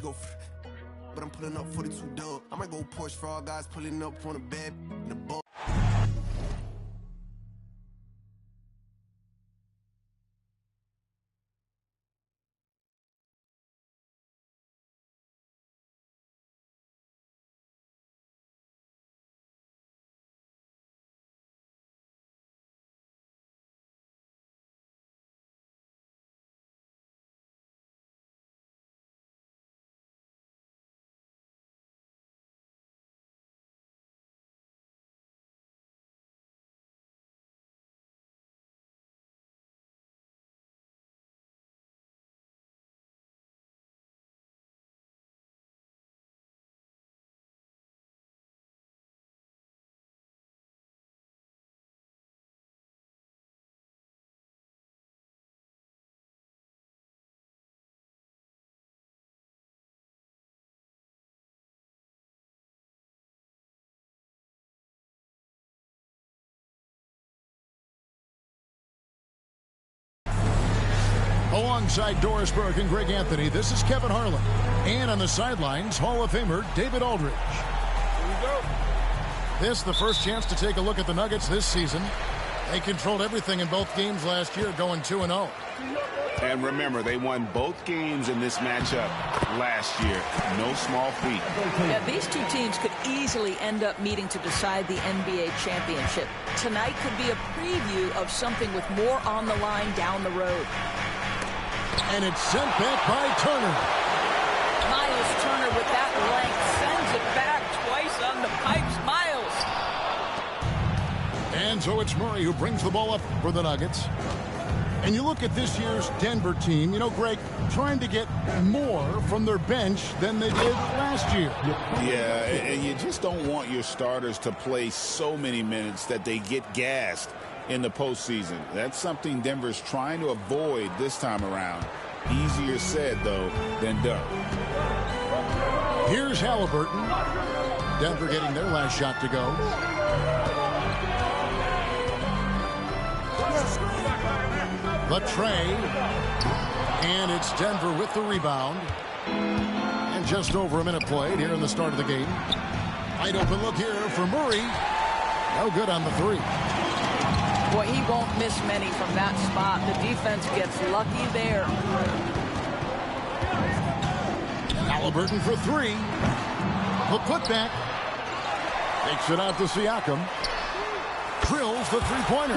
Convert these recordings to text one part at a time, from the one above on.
go but I'm pulling up 42 dub. I might go Porsche for all guys pulling up on a bed in the boat. Alongside Doris Burke and Greg Anthony, this is Kevin Harlan. And on the sidelines, Hall of Famer David Aldridge. Here we go. This the first chance to take a look at the Nuggets this season. They controlled everything in both games last year, going 2-0. And remember, they won both games in this matchup last year. No small feat. Yeah, these two teams could easily end up meeting to decide the NBA championship. Tonight could be a preview of something with more on the line down the road. And it's sent back by Turner. Miles Turner with that length sends it back twice on the pipes. Miles. And so it's Murray who brings the ball up for the Nuggets. And you look at this year's Denver team, you know, Greg, trying to get more from their bench than they did last year. Yeah, and you just don't want your starters to play so many minutes that they get gassed in the postseason. That's something Denver's trying to avoid this time around. Easier said, though, than done. Here's Halliburton. Denver getting their last shot to go. The tray. And it's Denver with the rebound. And just over a minute played here in the start of the game. Wide open look here for Murray. No good on the three. Boy, he won't miss many from that spot. The defense gets lucky there. Halliburton for three. The putback. Takes it out to Siakam. Drills the three-pointer.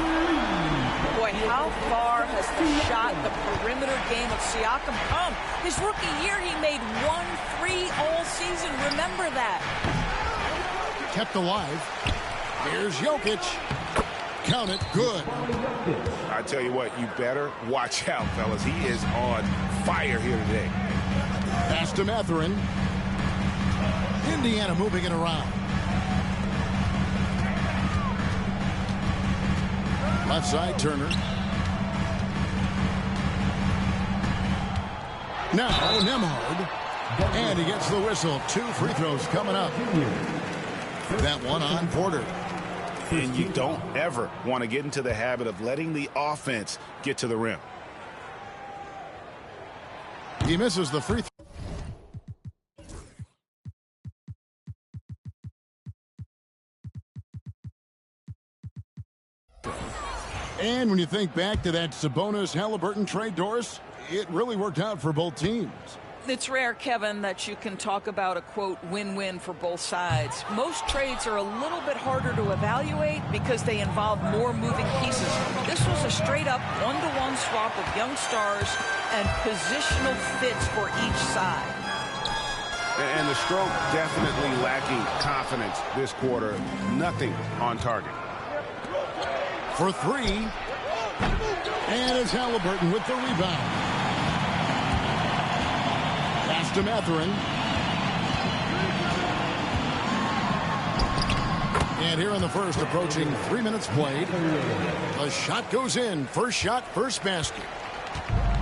Boy, how far has the shot, the perimeter game of Siakam come? His rookie year, he made 1 3 all season. Remember that. Kept alive. Here's Jokic. Count it. Good. I tell you what, you better watch out, fellas. He is on fire here today. Pass to Mathurin. Indiana moving it around. Left side, Turner. Now, Nembhard. And he gets the whistle. 2 free throws coming up. That one on Porter. And you don't ever want to get into the habit of letting the offense get to the rim. He misses the free throw. And when you think back to that Sabonis-Halliburton trade, Doris, it really worked out for both teams. It's rare, Kevin, that you can talk about a, quote, win-win for both sides. Most trades are a little bit harder to evaluate because they involve more moving pieces. This was a straight-up one-to-one swap of young stars and positional fits for each side. And the stroke definitely lacking confidence this quarter. Nothing on target. For three. And it's Halliburton with the rebound. Pass to Mathurin. And here in the first, approaching 3 minutes played. The shot goes in. First shot, first basket.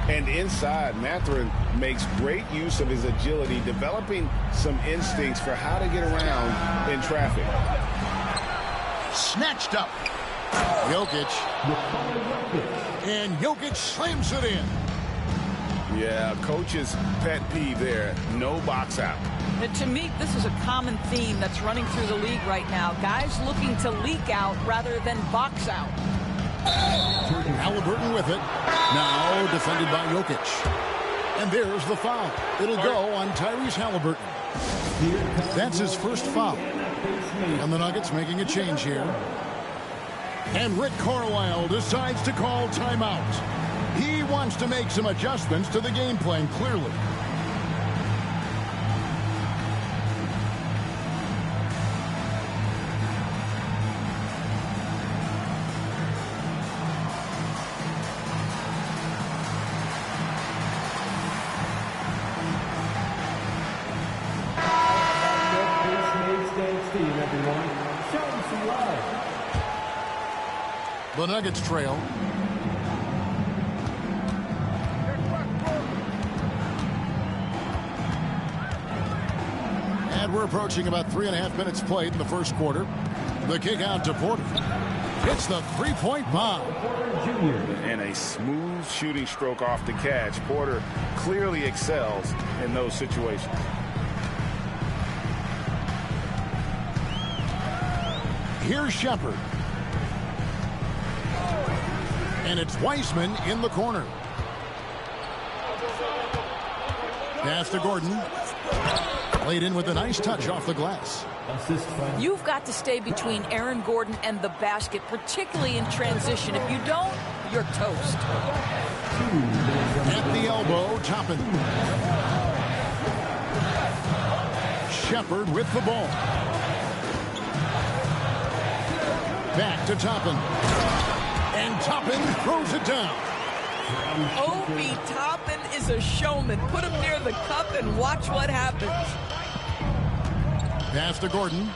And inside, Mathurin makes great use of his agility, developing some instincts for how to get around in traffic. Snatched up. Jokic. And Jokic slams it in. Yeah, coach's pet peeve there. No box out. And to me, this is a common theme that's running through the league right now. Guys looking to leak out rather than box out. Halliburton with it. Now defended by Jokic. And there's the foul. It'll go on Tyrese Halliburton. That's his first foul. And the Nuggets making a change here. And Rick Carlisle decides to call timeout. He wants to make some adjustments to the game plan, clearly. The Nuggets trail. And we're approaching about 3.5 minutes played in the first quarter. The kick out to Porter. It's the three-point bomb. And a smooth shooting stroke off the catch. Porter clearly excels in those situations. Here's Shepherd. And it's Wiseman in the corner. Pass to Gordon. Laid in with a nice touch off the glass. You've got to stay between Aaron Gordon and the basket, particularly in transition. If you don't, you're toast. At the elbow, Toppin. Shepherd with the ball. Back to Toppin. And Toppin throws it down. Obi Toppin is a showman. Put him near the cup and watch what happens. Pass to Gordon.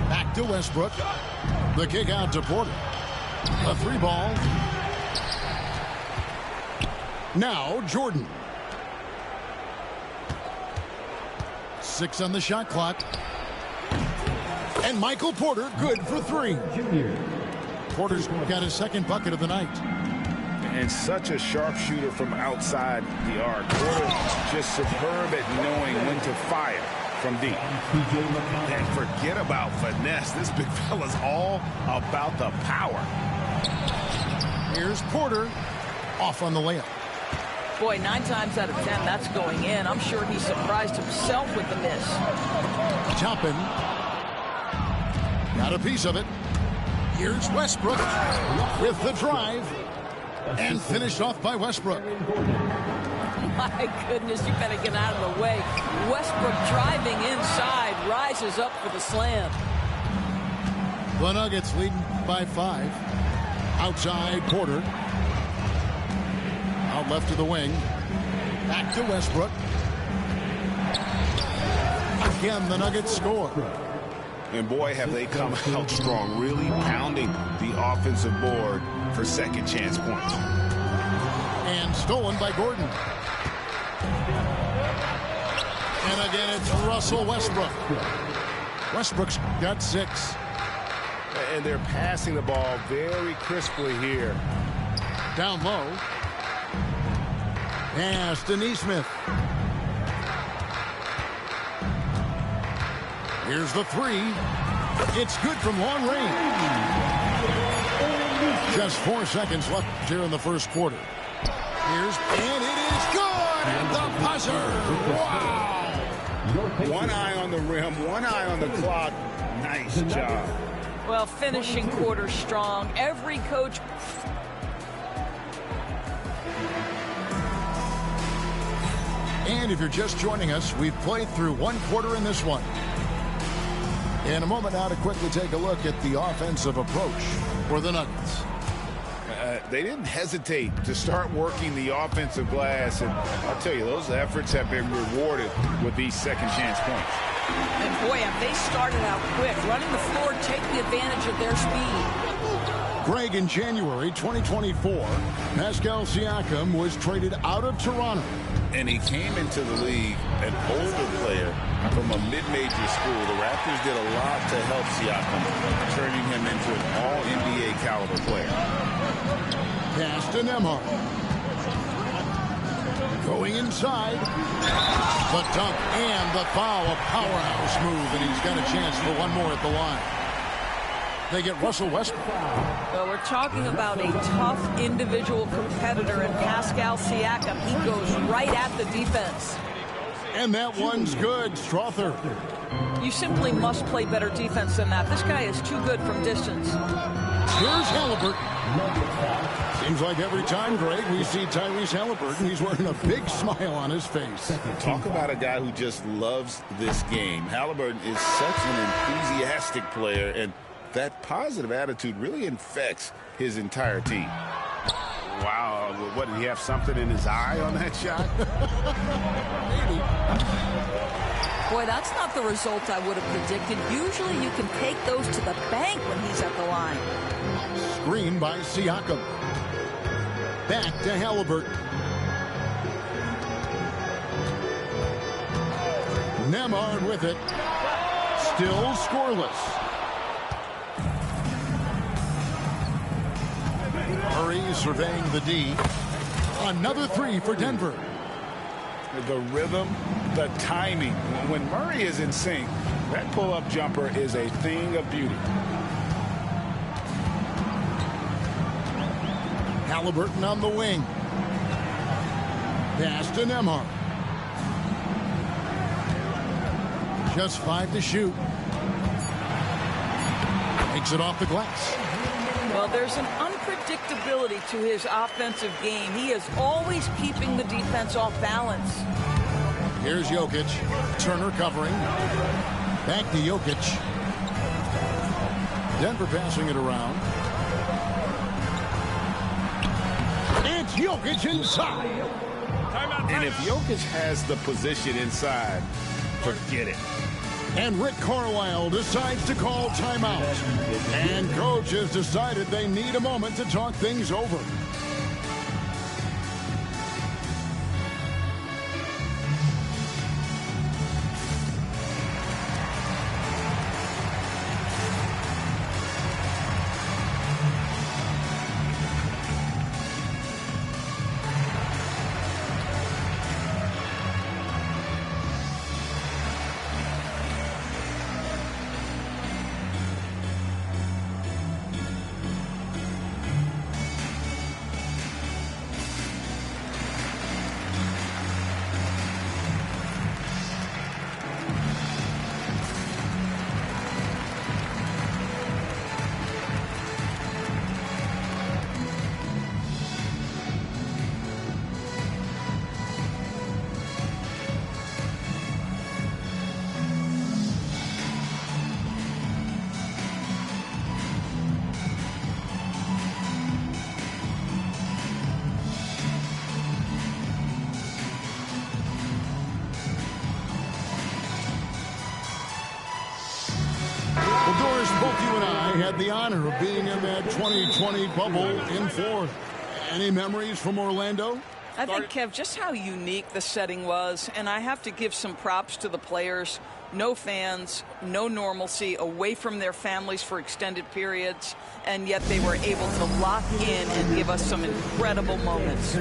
Back to Westbrook. The kick out to Porter. A three ball. Now Jordan. 6 on the shot clock. And Michael Porter good for 3. Porter's got his second bucket of the night. And such a sharp shooter from outside the arc. Porter just superb at knowing when to fire from deep. And forget about finesse. This big fella's all about the power. Here's Porter off on the layup. Boy, 9 times out of 10, that's going in. I'm sure he surprised himself with the miss. Toppin. Got a piece of it. Here's Westbrook with the drive. And finished off by Westbrook. My goodness, you better get out of the way. Westbrook driving inside, rises up for the slam. The Nuggets leading by 5. Outside Porter. Out left to the wing. Back to Westbrook. Again, the Nuggets score. And boy, have they come out strong, really pounding the offensive board for second chance points. And stolen by Gordon. And again, it's Russell Westbrook. Westbrook's got 6. And they're passing the ball very crisply here. Down low. Pass to Nesmith. Here's the 3. It's good from long range. Just 4 seconds left here in the first quarter. And it is good! And the buzzer! Wow! One eye on the rim, one eye on the clock. Nice job. Well, finishing quarter strong. Every coach... And if you're just joining us, we've played through 1 quarter in this one. In a moment now to quickly take a look at the offensive approach for the Nuggets. They didn't hesitate to start working the offensive glass, and I'll tell you, those efforts have been rewarded with these second chance points. And boy, have they started out quick, running the floor, taking advantage of their speed. Greg, in January 2024, Pascal Siakam was traded out of Toronto. And he came into the league an older player from a mid-major school. The Raptors did a lot to help Siakam, turning him into an all-NBA caliber player. Pass to Nembhard. Going inside. The dunk and the foul. A powerhouse move, and he's got a chance for one more at the line. They get Russell Westbrook. Well, we're talking about a tough individual competitor in Pascal Siakam. He goes right at the defense. And that one's good. Strother. You simply must play better defense than that. This guy is too good from distance. Here's Halliburton. Seems like every time, Greg, we see Tyrese Halliburton, he's wearing a big smile on his face. Talk about a guy who just loves this game. Halliburton is such an enthusiastic player, and that positive attitude really infects his entire team. Wow, what, did he have something in his eye on that shot? Boy, that's not the result I would have predicted. Usually you can take those to the bank when he's at the line. Screen by Siakam. Back to Halliburton. Nembhard with it. Still scoreless. Murray surveying the D. Another three for Denver. The rhythm, the timing. When Murray is in sync, that pull-up jumper is a thing of beauty. Halliburton on the wing. Pass to Nembhard. Just 5 to shoot. Takes it off the glass. Well, there's an unpredictability to his offensive game. He is always keeping the defense off balance. Here's Jokic. Turner covering. Back to Jokic. Denver passing it around. It's Jokic inside. And if Jokic has the position inside, forget it. And Rick Carlisle decides to call timeout. And coach has decided they need a moment to talk things over. Both you and I had the honor of being in that 2020 bubble in Florida. Any memories from Orlando? I think, Kev, just how unique the setting was, and I have to give some props to the players. No fans, no normalcy, away from their families for extended periods, and yet they were able to lock in and give us some incredible moments.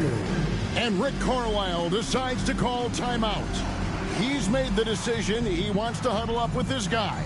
And Rick Carlisle decides to call timeout. He's made the decision. He wants to huddle up with his guys.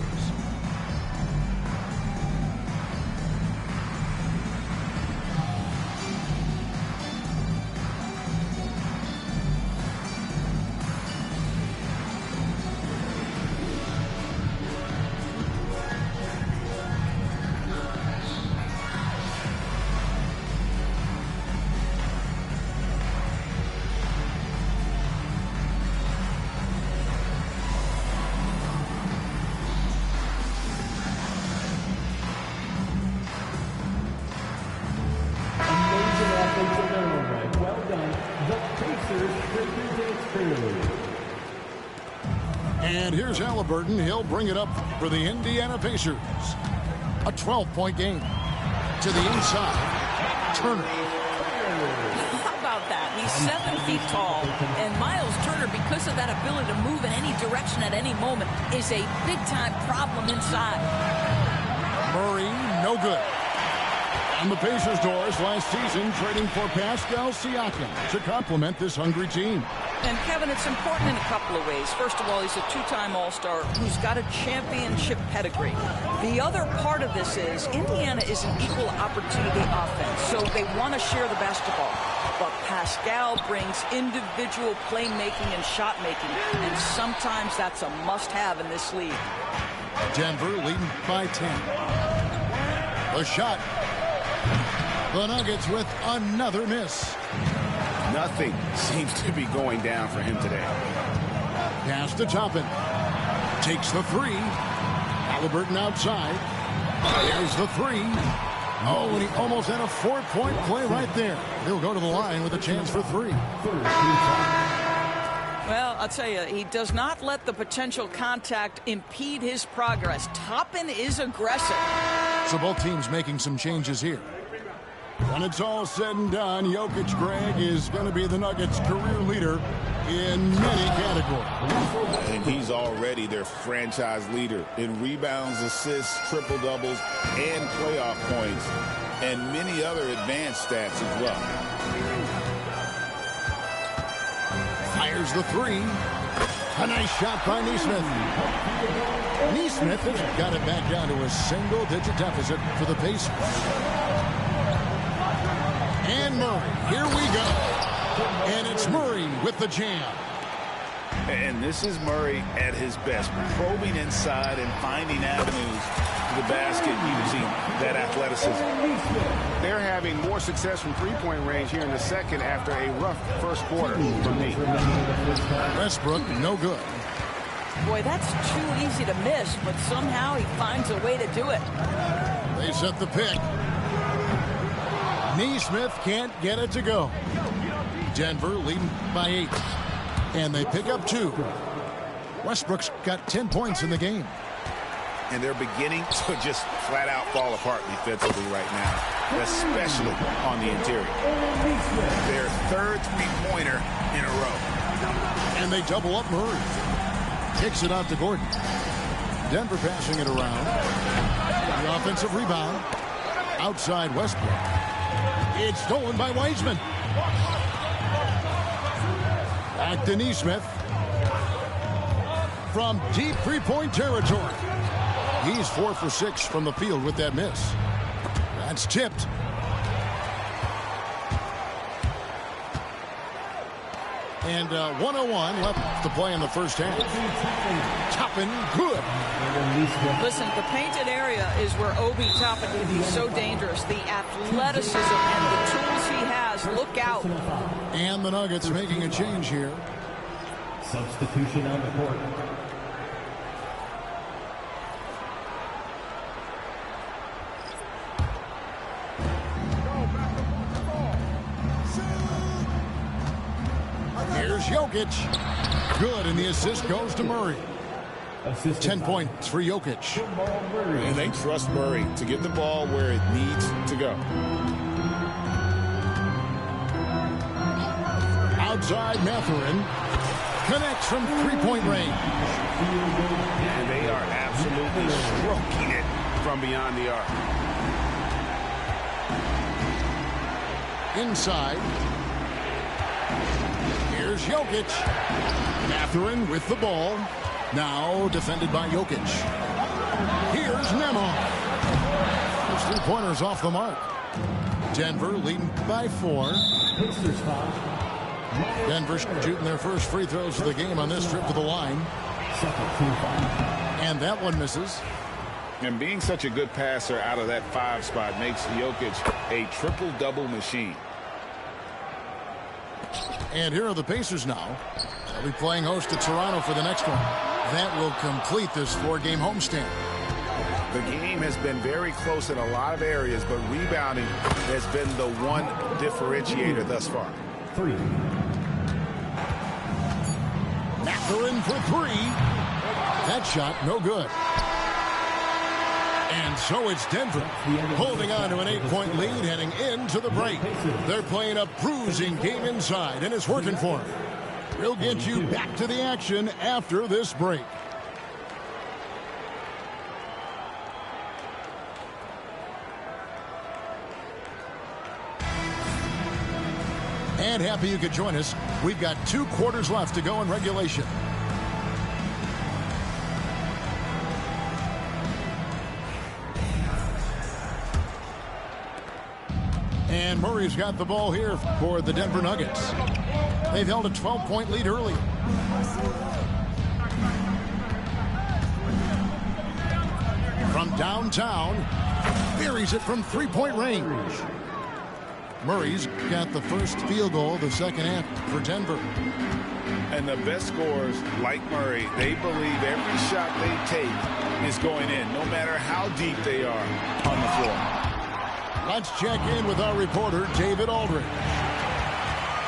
And here's Halliburton. He'll bring it up for the Indiana Pacers. A 12-point game. To the inside. Turner. How about that? He's 7 feet tall. And Miles Turner, because of that ability to move in any direction at any moment, is a big-time problem inside. Murray, no good. On the Pacers' doors last season, trading for Pascal Siakam to complement this hungry team. And, Kevin, it's important in a couple of ways. First of all, he's a two-time All-Star who's got a championship pedigree. The other part of this is Indiana is an equal opportunity offense, so they want to share the basketball. But Pascal brings individual playmaking and shot making, and sometimes that's a must-have in this league. Denver leading by 10. The shot. The Nuggets with another miss. Nothing seems to be going down for him today. Pass to Toppin. Takes the three. Halliburton outside. There's the three. Oh, and he almost had a 4-point play right there. He'll go to the line with a chance for three. Well, I'll tell you, he does not let the potential contact impede his progress. Toppin is aggressive. So both teams making some changes here. When it's all said and done, Jokic, Greg, is going to be the Nuggets' career leader in many categories. And he's already their franchise leader in rebounds, assists, triple-doubles, and playoff points, and many other advanced stats as well. Fires the three. A nice shot by Nesmith. Nesmith has got it back down to a single-digit deficit for the Pacers. And Murray, here we go. And it's Murray with the jam. And this is Murray at his best, probing inside and finding avenues to the basket using that athleticism. They're having more success from three-point range here in the second after a rough first quarter from me. Westbrook, no good. Boy, that's too easy to miss, but somehow he finds a way to do it. They set the pick. Nesmith can't get it to go. Denver leading by 8. And they pick up 2. Westbrook's got 10 points in the game. And they're beginning to just flat out fall apart defensively right now, especially on the interior. Their third three-pointer in a row. And they double up Murray. Kicks it out to Gordon. Denver passing it around. The offensive rebound. Outside Westbrook. It's stolen by Wiseman. Back to Nesmith. From deep three-point territory. He's 4 for 6 from the field with that miss. That's tipped. And 1:01 left to play in the first half. Toppin, good. Listen, the painted area is where Obi Toppin can be so dangerous. The athleticism and the tools he has. Look out. And the Nuggets making a change here. Substitution on the court. Here's Jokic. Good, and the assist goes to Murray. 10 points for Jokic. And they trust Murray to get the ball where it needs to go. Outside Mathurin. Connects from three-point range. And they are absolutely stroking it from beyond the arc. Inside. Here's Jokic. Mathurin with the ball. Now defended by Jokic. Here's Nemeth. Those three-pointers off the mark. Denver leading by 4. Denver shooting their first free throws of the game on this trip to the line. And that one misses. And being such a good passer out of that 5 spot makes Jokic a triple-double machine. And here are the Pacers now. They'll be playing host to Toronto for the next one. That will complete this 4-game homestand. The game has been very close in a lot of areas, but rebounding has been the one differentiator thus far. 3. Mathurin for 3. That shot, no good. And so it's Denver holding on to an 8-point lead heading into the break. They're playing a bruising game inside, and it's working for them. We'll get you back to the action after this break. And happy you could join us. We've got 2 quarters left to go in regulation. And Murray's got the ball here for the Denver Nuggets. They've held a 12-point lead early. From downtown, buries it from 3-point range. Murray's got the first field goal of the second half for Denver. And the best scorers, like Murray, they believe every shot they take is going in, no matter how deep they are on the floor. Let's check in with our reporter, David Aldridge.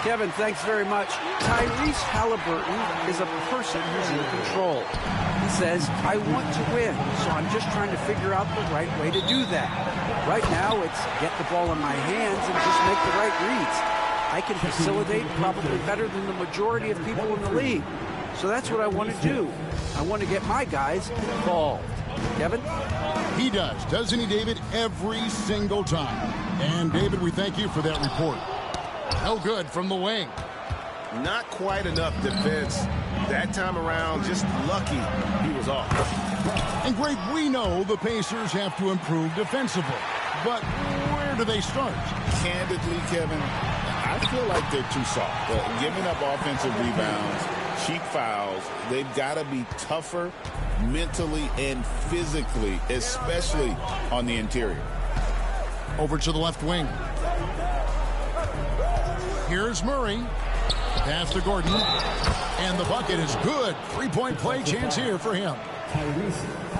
Kevin, thanks very much. Tyrese Halliburton is a person who's in control. He says, I want to win, so I'm just trying to figure out the right way to do that. Right now, it's get the ball in my hands and just make the right reads. I can facilitate probably better than the majority of people in the league. So that's what I want to do. I want to get my guys involved. Kevin? He does, doesn't he, David? Every single time. And, David, we thank you for that report. No good from the wing. Not quite enough defense. That time around, just lucky he was off. And, Greg, we know the Pacers have to improve defensively. But where do they start? Candidly, Kevin, I feel like they're too soft. Giving up offensive rebounds, cheap fouls, they've got to be tougher mentally and physically, especially on the interior. Over to the left wing. Here's Murray. Pass to Gordon. And the bucket is good. 3-point play chance here for him.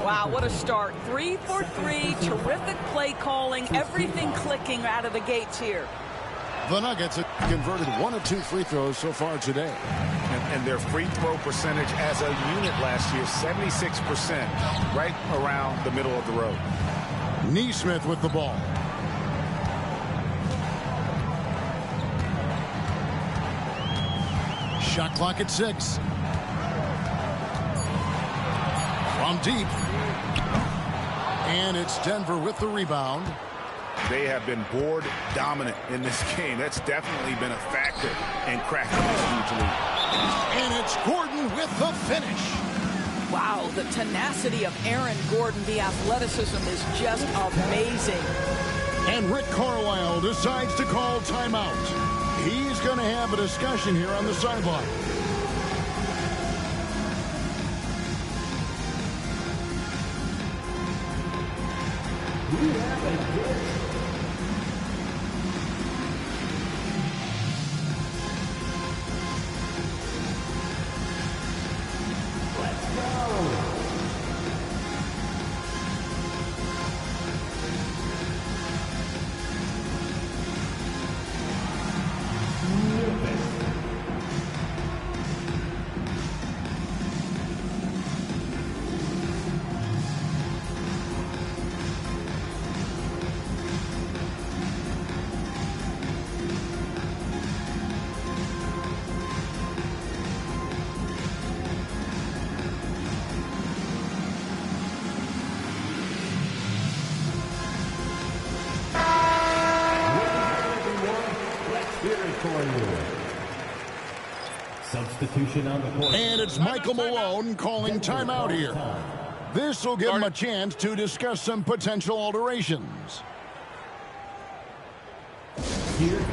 Wow, what a start. 3 for 3. Terrific play calling. Everything clicking out of the gates here. The Nuggets have converted 1 of 2 free throws so far today. And their free throw percentage as a unit last year, 76%, right around the middle of the road. Nesmith with the ball. Shot clock at 6. From deep. And it's Denver with the rebound. They have been board dominant in this game. That's definitely been a factor in cracking this huge lead. And it's Gordon with the finish. Wow, the tenacity of Aaron Gordon, the athleticism is just amazing. And Rick Carlisle decides to call timeout. He's going to have a discussion here on the sideline. Substitution on the court. And it's Michael Malone calling timeout here. This will give him a chance to discuss some potential alterations. Here.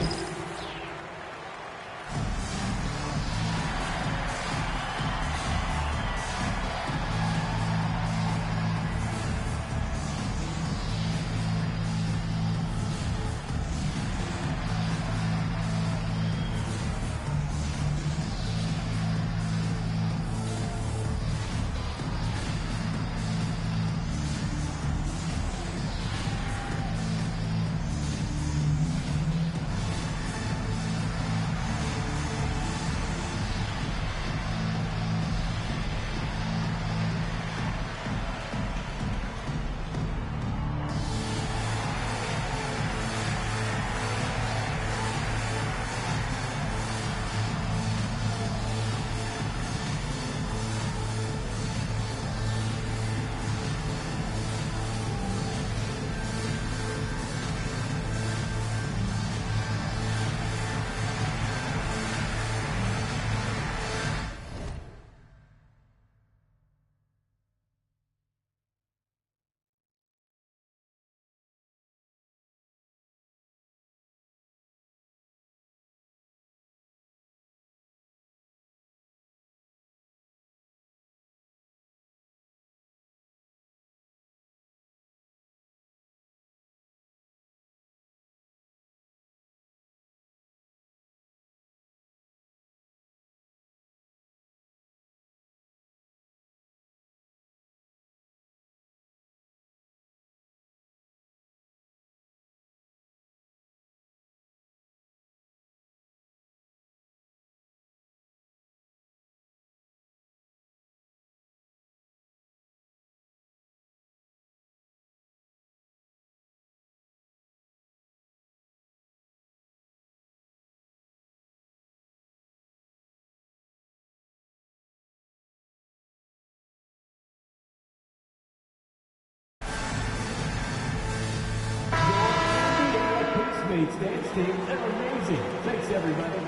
team. They're amazing. Thanks, everybody.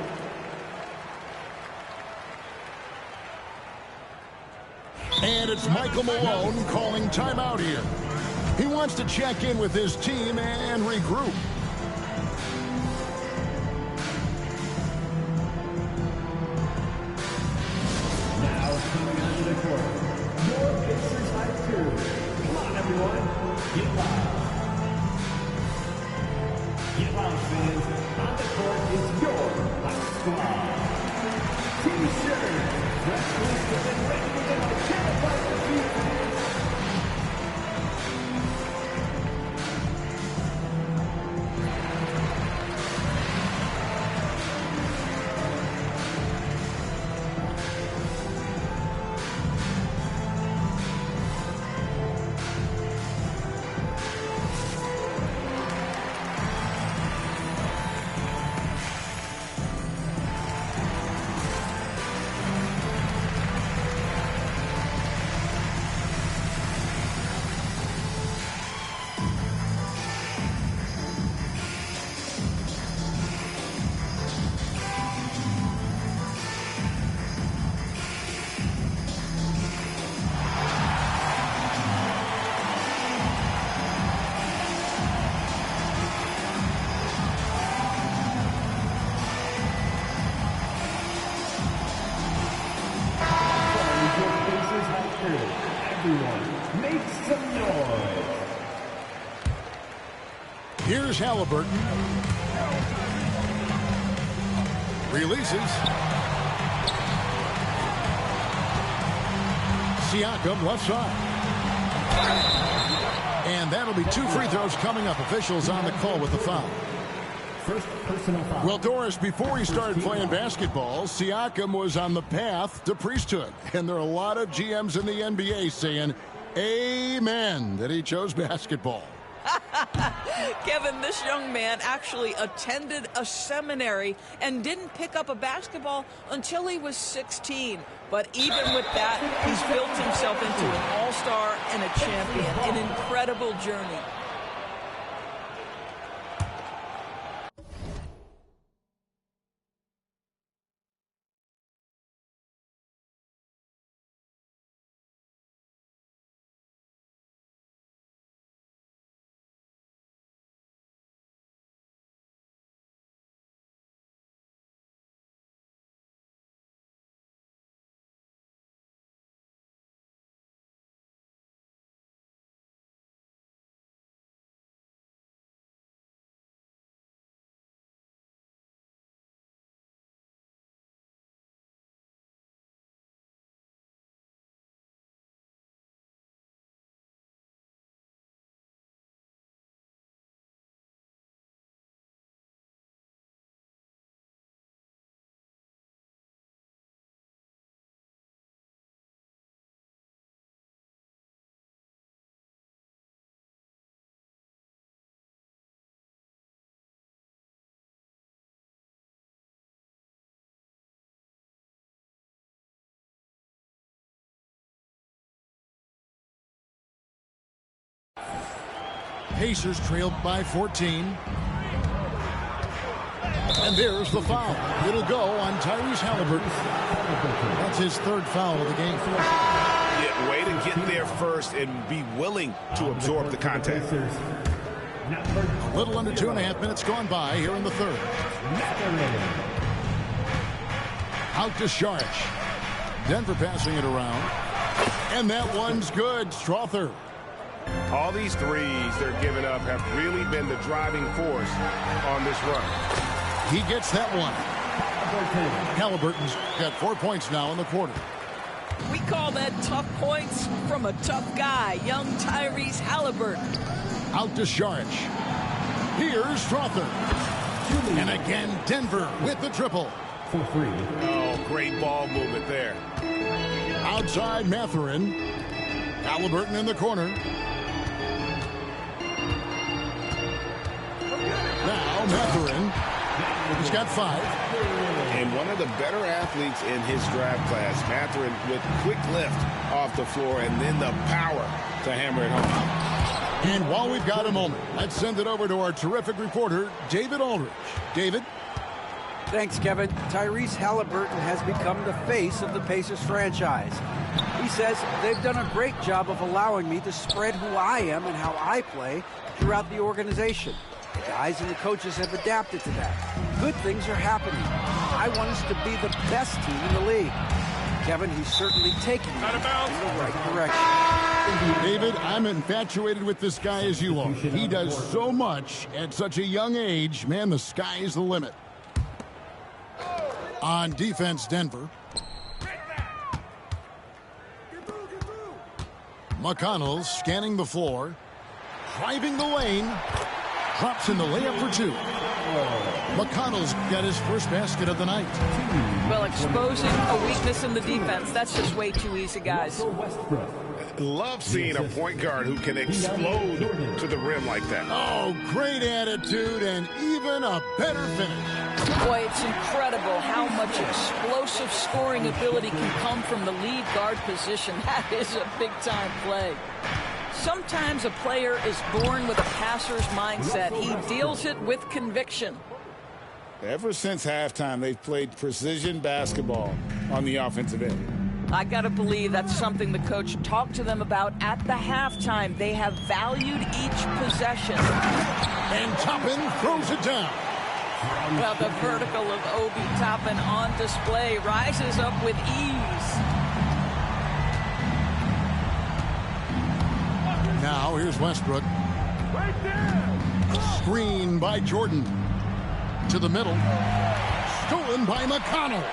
And it's Michael Malone calling timeout here. He wants to check in with his team and regroup. Now coming onto the court, your Pacers High School. Come on, everyone. Get loud. Get loud, fans. On the court is your high squad. T-shirts, fresh listed and ready to go. Identify the defense. Everyone, make some noise. Here's Halliburton. Releases. Siakam left side. And that'll be 2 free throws coming up. Officials on the call with the foul. First personal foul. Well, Doris, before he started playing basketball, Siakam was on the path to priesthood. And there are a lot of GMs in the NBA saying, amen, that he chose basketball. Kevin, this young man actually attended a seminary and didn't pick up a basketball until he was 16. But even with that, he's built himself into an all-star and a champion. An incredible journey. Pacers trailed by 14. And there's the foul. It'll go on Tyrese Halliburton. That's his 3rd foul of the game. Yeah, way to get there first and be willing to absorb the contact. A little under 2.5 minutes gone by here in the 3rd. Out to Saric. Denver passing it around. And that one's good. Strother. All these threes they're giving up have really been the driving force on this run. He gets that one. Halliburton's got 4 points now in the quarter. We call that tough points from a tough guy, young Tyrese Halliburton. Out to Saric. Here's Strother. And again, Denver with the triple. For free. Oh, great ball movement there. Outside Mathurin. Halliburton in the corner. Now Mathurin. He's got 5. And one of the better athletes in his draft class, Mathurin, with quick lift off the floor and then the power to hammer it home. And while we've got a moment, let's send it over to our terrific reporter, David Aldridge. David? Thanks, Kevin. Tyrese Halliburton has become the face of the Pacers franchise. He says they've done a great job of allowing me to spread who I am and how I play throughout the organization. The guys and the coaches have adapted to that. Good things are happening. I want us to be the best team in the league. Kevin, he's certainly taking me in the right direction. David, I'm infatuated with this guy as you are. He does so much at such a young age. Man, the sky is the limit. On defense, Denver. McConnell scanning the floor. Driving the lane. Drops in the layup for two. McConnell's got his first basket of the night. Well, exposing a weakness in the defense, that's just way too easy, guys. Love seeing a point guard who can explode to the rim like that. Oh, great attitude and even a better finish. Boy, it's incredible how much explosive scoring ability can come from the lead guard position. That is a big-time play. Sometimes a player is born with a passer's mindset. He deals it with conviction. Ever since halftime, they've played precision basketball on the offensive end. I got to believe that's something the coach talked to them about at the halftime. They have valued each possession. And Toppin throws it down. Well, the vertical of Obi Toppin on display rises up with ease. Now here's Westbrook. Screen by Jordan. To the middle. Stolen by McConnell.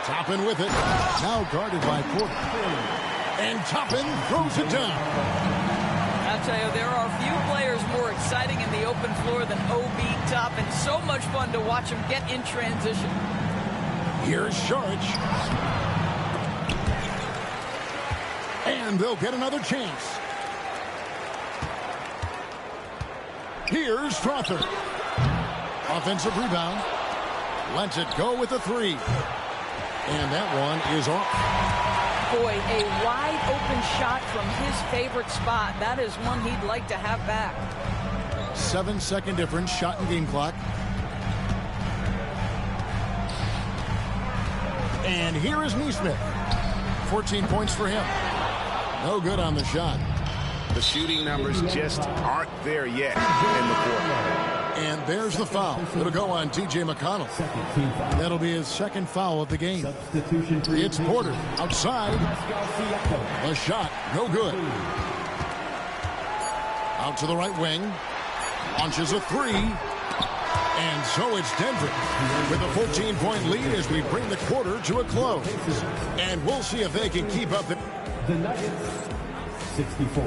Toppin with it. Now guarded by Porter. And Toppin throws it down. I'll tell you, there are few players more exciting in the open floor than Obi Toppin. So much fun to watch him get in transition. Here's Saric. And they'll get another chance. Here's Strother. Offensive rebound. Lets it go with a three. And that one is off. Boy, a wide open shot from his favorite spot. That is one he'd like to have back. 7-second difference, shot and game clock. And here is Nesmith. 14 points for him. No good on the shot. The shooting numbers just aren't there yet in the quarter. And there's the foul. It'll go on T.J. McConnell. That'll be his second foul of the game. It's Porter outside. A shot, no good. Out to the right wing. Launches a three. And so it's Denver with a 14-point lead as we bring the quarter to a close. And we'll see if they can keep up the Nuggets, 64.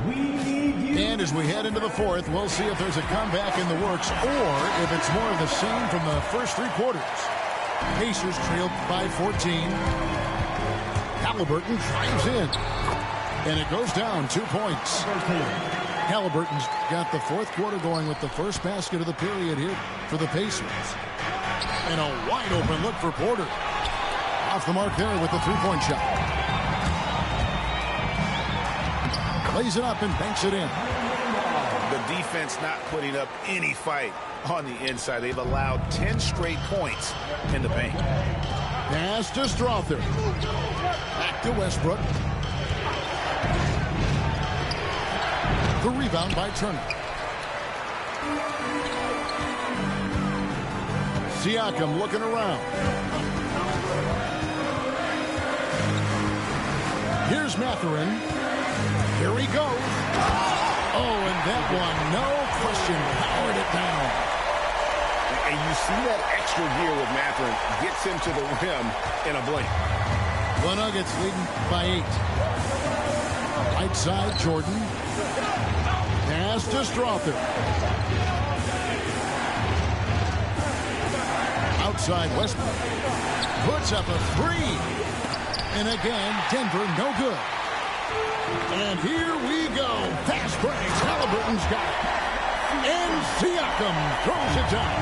And as we head into the fourth, we'll see if there's a comeback in the works or if it's more of the same from the first three quarters. Pacers trailed by 14. Halliburton drives in. And it goes down 2 points. Halliburton's got the fourth quarter going with the first basket of the period here for the Pacers. And a wide open look for Porter. Off the mark there with the three-point shot. Lays it up and banks it in. The defense not putting up any fight on the inside. They've allowed 10 straight points in the paint. Pass to Strother. Back to Westbrook. The rebound by Turner. Siakam looking around. Here's Mathurin. Here he goes. Oh, and that one, no question, powered it down. And you see that extra gear with Mathurin. Gets him to the rim in a blink. The Nuggets leading by 8. Right side, Jordan. Pass to Strother. Outside, Westbrook. Puts up a three. And again, Denver no good. And here we go. Fast breaks. Halliburton's got it. And Siakam throws it down.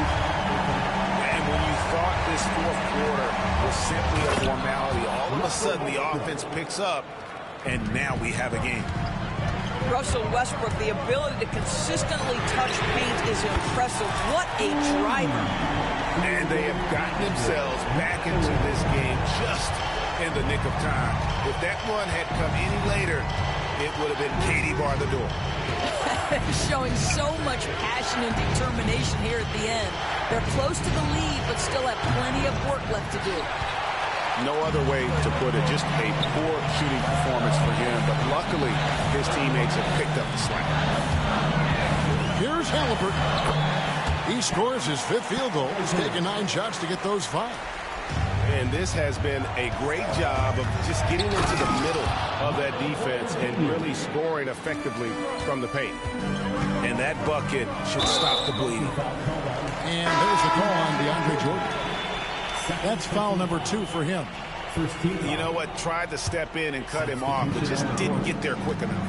And when you thought this fourth quarter was simply a formality, all of a sudden the offense picks up, and now we have a game. Russell Westbrook, the ability to consistently touch paint is impressive. What a driver. And they have gotten themselves back into this game just in the nick of time. If that run had come any later, it would have been Katie bar the door. Showing so much passion and determination here at the end. They're close to the lead, but still have plenty of work left to do. No other way to put it, just a poor shooting performance for him, but luckily his teammates have picked up the slack. Here's Halliburton. He scores his 5th field goal. He's taken 9 shots to get those 5. And this has been a great job of just getting into the middle of that defense and really scoring effectively from the paint. And that bucket should stop the bleeding. And there's the call on DeAndre Jordan. That's foul number 2 for him. You know what? Tried to step in and cut him off, but just didn't get there quick enough.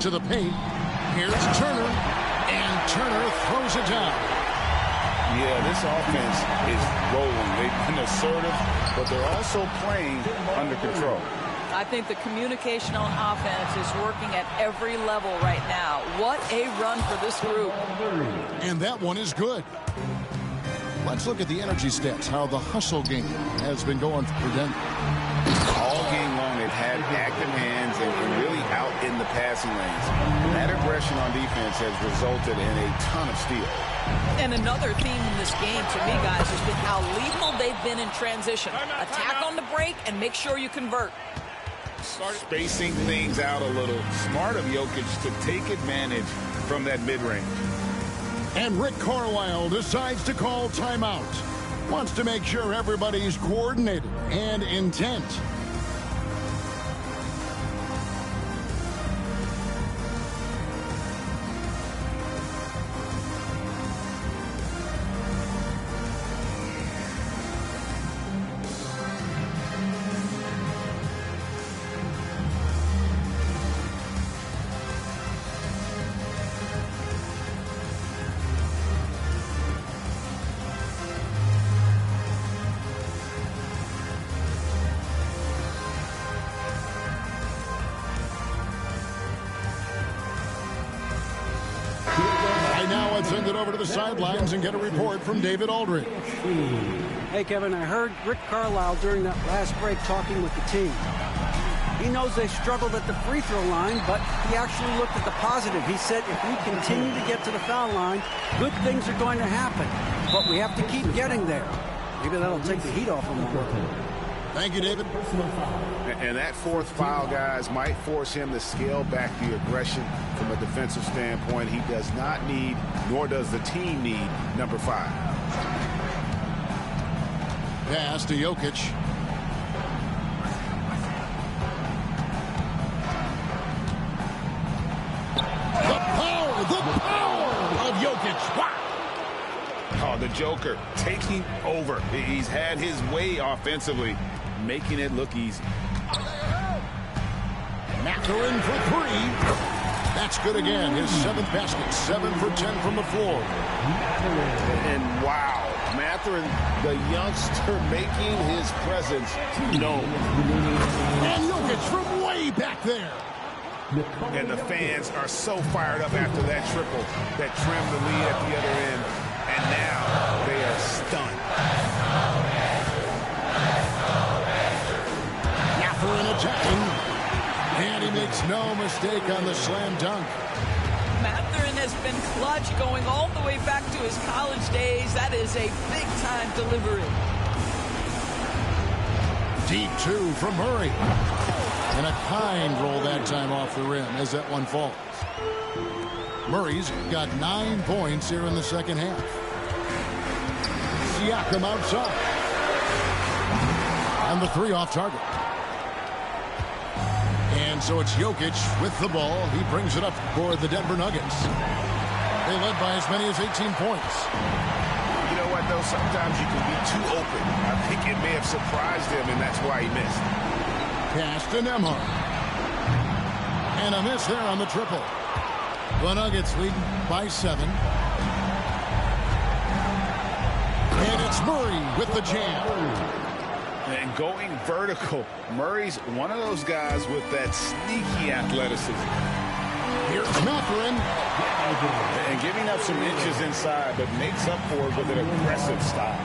To the paint. Here's Turner. And Turner throws it down. Yeah, this offense is rolling. They've been assertive, but they're also playing under control. I think the communication on offense is working at every level right now. What a run for this group. And that one is good. Let's look at the energy stats, how the hustle game has been going for Denver. All game long, they've had active hands and really out in the passing lanes. That aggression on defense has resulted in a ton of steals. And another theme in this game, to me, guys, has been how lethal they've been in transition. Attack on the break and make sure you convert. Spacing things out a little. Smart of Jokic to take advantage from that mid-range. And Rick Carlisle decides to call timeout. Wants to make sure everybody's coordinated and intent. Send it over to the sidelines and get a report from David Aldridge. Hey, Kevin, I heard Rick Carlisle during that last break talking with the team. He knows they struggled at the free throw line, but he actually looked at the positive. He said if we continue to get to the foul line, good things are going to happen. But we have to keep getting there. Maybe that'll take the heat off him a little. Thank you, David. And that 4th foul, guys, might force him to scale back the aggression from a defensive standpoint. He does not need, nor does the team need, number 5. Pass to Jokic. The power of Jokic. Wow. Oh, the Joker taking over. He's had his way offensively, making it look easy. Mathurin for 3. That's good again. His 7th basket. 7 for 10 from the floor. And wow, Mathurin, the youngster, making his presence known. And Jokic from way back there. And the fans are so fired up after that triple that trimmed the lead at the other end. And now they are stunned. Mathurin attacking. And he makes no mistake on the slam dunk. Mathurin has been clutch going all the way back to his college days. That is a big-time delivery. Deep 2 from Murray. And a kind roll that time off the rim as that one falls. Murray's got 9 points here in the second half. Siakam outside. And the 3 off target. And so it's Jokic with the ball. He brings it up for the Denver Nuggets. They led by as many as 18 points. You know what, though? Sometimes you can be too open. I think it may have surprised him, and that's why he missed. Pass to Nembhard. And a miss there on the triple. The Nuggets lead by 7. And it's Murray with the jam. And going vertical, Murray's one of those guys with that sneaky athleticism. Here's Mathurin. And giving up some inches inside, but makes up for it with an aggressive stop.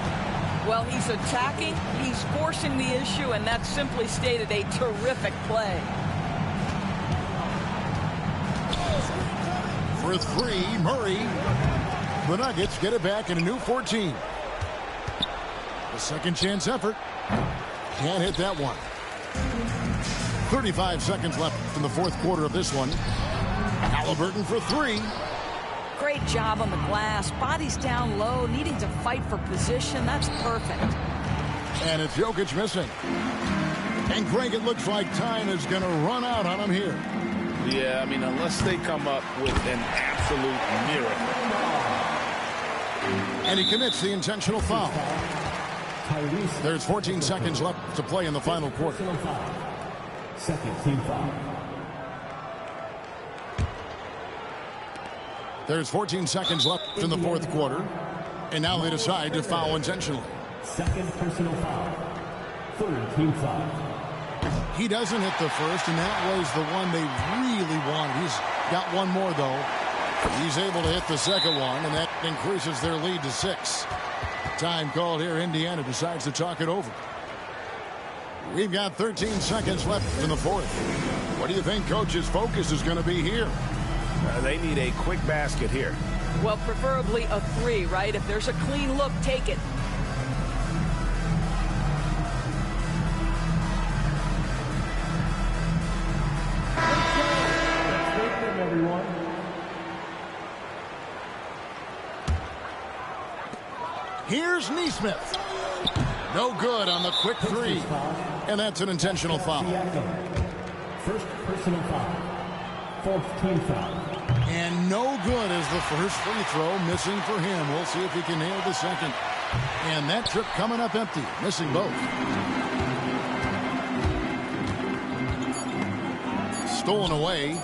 Well, he's attacking, he's forcing the issue, and that's simply stated a terrific play. For three, Murray. The Nuggets get it back in a new 14. The second chance effort. Can't hit that one. 35 seconds left in the fourth quarter of this one. Haliburton for three. Great job on the glass. Body's down low, needing to fight for position. That's perfect. And it's Jokic missing. And Greg, it looks like time is going to run out on him here. Yeah, I mean, unless they come up with an absolute miracle. And he commits the intentional foul. There's 14 seconds left to play in the final quarter. Second team foul. There's 14 seconds left in the fourth quarter. And now they decide to foul intentionally. Second personal foul. Third team foul. He doesn't hit the first, and that was the one they really wanted. He's got one more, though. He's able to hit the second one, and that increases their lead to 6. Time called here. Indiana decides to talk it over. We've got 13 seconds left in the fourth. What do you think Coach's focus is going to be here? They need a quick basket here. Well, preferably a 3, right? If there's a clean look, take it. Everyone. Here's Nesmith. No good on the quick 3. And that's an intentional foul. First personal foul. Fourth team foul. And no good as the first free throw missing for him. We'll see if he can nail the second. And that trip coming up empty. Missing both. Stolen away.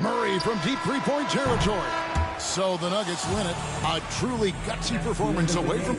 Murray from deep three-point territory. So the Nuggets win it. A truly gutsy performance away from...